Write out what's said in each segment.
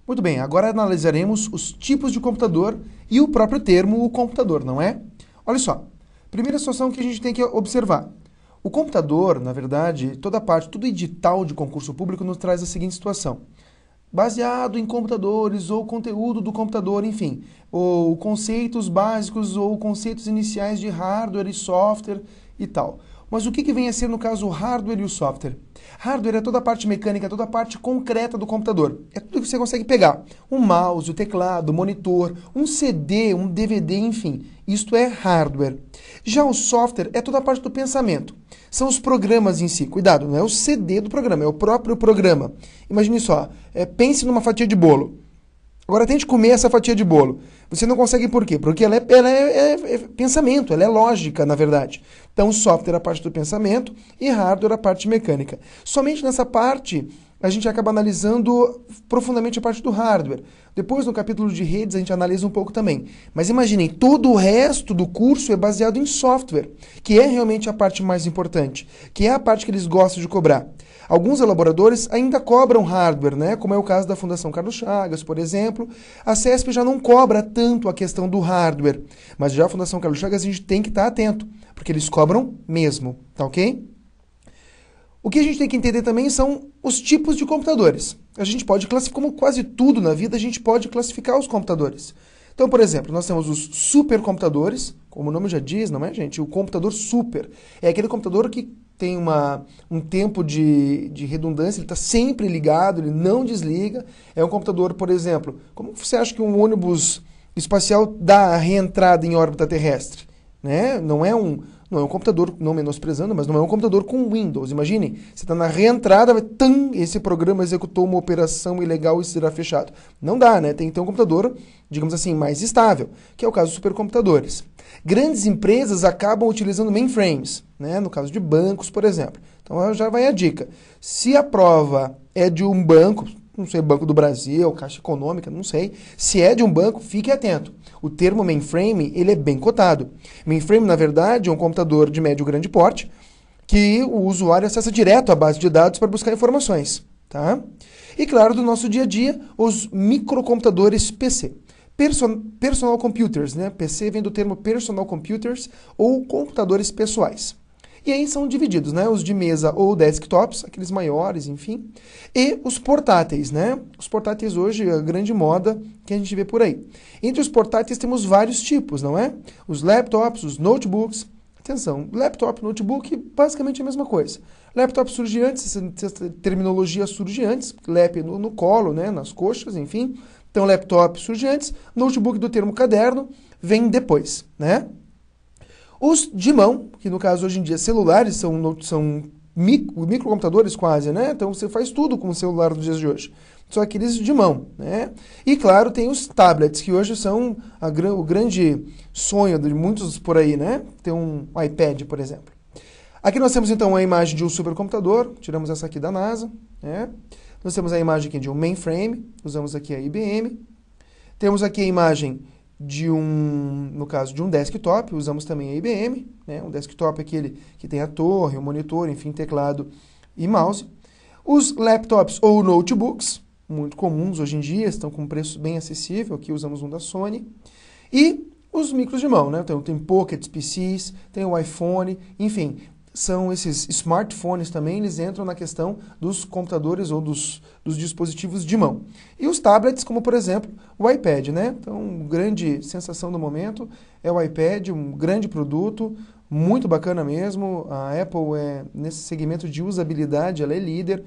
Muito bem, agora analisaremos os tipos de computador e o próprio termo, o computador, não é? Olha só, primeira situação que a gente tem que observar. O computador, na verdade, todo edital de concurso público nos traz a seguinte situação. Baseado em computadores ou conteúdo do computador, enfim, ou conceitos básicos ou conceitos iniciais de hardware e software e tal. Mas o que vem a ser, no caso, o hardware e o software? Hardware é toda a parte mecânica, toda a parte concreta do computador. É tudo que você consegue pegar. Um mouse, o teclado, o monitor, um CD, um DVD, enfim. Isto é hardware. Já o software é toda a parte do pensamento. São os programas em si. Cuidado, não é o CD do programa, é o próprio programa. Imagine só, pense numa fatia de bolo. Agora tente comer essa fatia de bolo. Você não consegue por quê? Porque ela é pensamento, ela é lógica, na verdade. Então, software é a parte do pensamento e hardware é a parte mecânica. Somente nessa parte, a gente acaba analisando profundamente a parte do hardware. Depois, no capítulo de redes, a gente analisa um pouco também. Mas imaginem, todo o resto do curso é baseado em software, que é realmente a parte mais importante, que é a parte que eles gostam de cobrar. Alguns elaboradores ainda cobram hardware, né? Como é o caso da Fundação Carlos Chagas, por exemplo. A CESP já não cobra tanto a questão do hardware, mas já a Fundação Carlos Chagas a gente tem que estar atento, porque eles cobram mesmo, tá ok? O que a gente tem que entender também são os tipos de computadores. A gente pode classificar, como quase tudo na vida, a gente pode classificar os computadores. Então, por exemplo, nós temos os supercomputadores, como o nome já diz, não é, gente? O computador super é aquele computador que tem um tempo de redundância, ele está sempre ligado, ele não desliga. É um computador, por exemplo, como você acha que um ônibus espacial dá a reentrada em órbita terrestre? Né? Não é um computador, não menosprezando, mas não é um computador com Windows. Imagine, você está na reentrada, esse programa executou uma operação ilegal e será fechado. Não dá, né? Tem que ter um computador, digamos assim, mais estável, que é o caso dos supercomputadores. Grandes empresas acabam utilizando mainframes, né? No caso de bancos, por exemplo. Então já vai a dica. Se a prova é de um banco, não sei, Banco do Brasil, Caixa Econômica, não sei. Se é de um banco, fique atento. O termo mainframe, ele é bem cotado. Mainframe, na verdade, é um computador de médio e grande porte que o usuário acessa direto à base de dados para buscar informações, tá? E, claro, do nosso dia a dia, os microcomputadores PC. Personal computers, né? PC vem do termo personal computers ou computadores pessoais. E aí são divididos, né? Os de mesa ou desktops, aqueles maiores, enfim. E os portáteis, né? Os portáteis hoje é a grande moda que a gente vê por aí. Entre os portáteis temos vários tipos, não é? Os laptops, os notebooks. Atenção, laptop, notebook, basicamente a mesma coisa. Laptop surge antes, essa terminologia surge antes, lap no colo, né? Nas coxas, enfim. Então, laptop surge antes, notebook do termo caderno vem depois, né? Os de mão, que no caso hoje em dia celulares são microcomputadores quase, né? Então você faz tudo com o celular dos dias de hoje. Só aqueles de mão, né? E claro, tem os tablets, que hoje são o grande sonho de muitos por aí, né? Tem um iPad, por exemplo. Aqui nós temos então a imagem de um supercomputador, tiramos essa aqui da NASA, né? Nós temos a imagem aqui de um mainframe, usamos aqui a IBM. Temos aqui a imagem no caso de um desktop, usamos também a IBM, né? Um desktop é aquele que tem a torre, o monitor, enfim, teclado e mouse. Os laptops ou notebooks, muito comuns hoje em dia, estão com um preço bem acessível, aqui usamos um da Sony. E os micros de mão, né? Então tem Pocket PCs, tem o iPhone, enfim, são esses smartphones também, eles entram na questão dos computadores ou dos dispositivos de mão. E os tablets, como por exemplo o iPad, né? Então, grande sensação do momento é o iPad, um grande produto, muito bacana mesmo. A Apple nesse segmento de usabilidade, ela é líder.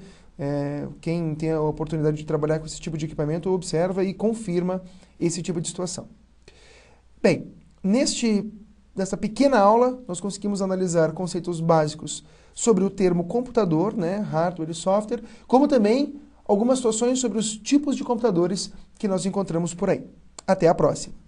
Quem tem a oportunidade de trabalhar com esse tipo de equipamento observa e confirma esse tipo de situação. Bem, nessa pequena aula, nós conseguimos analisar conceitos básicos sobre o termo computador, né, hardware e software, como também algumas situações sobre os tipos de computadores que nós encontramos por aí. Até a próxima!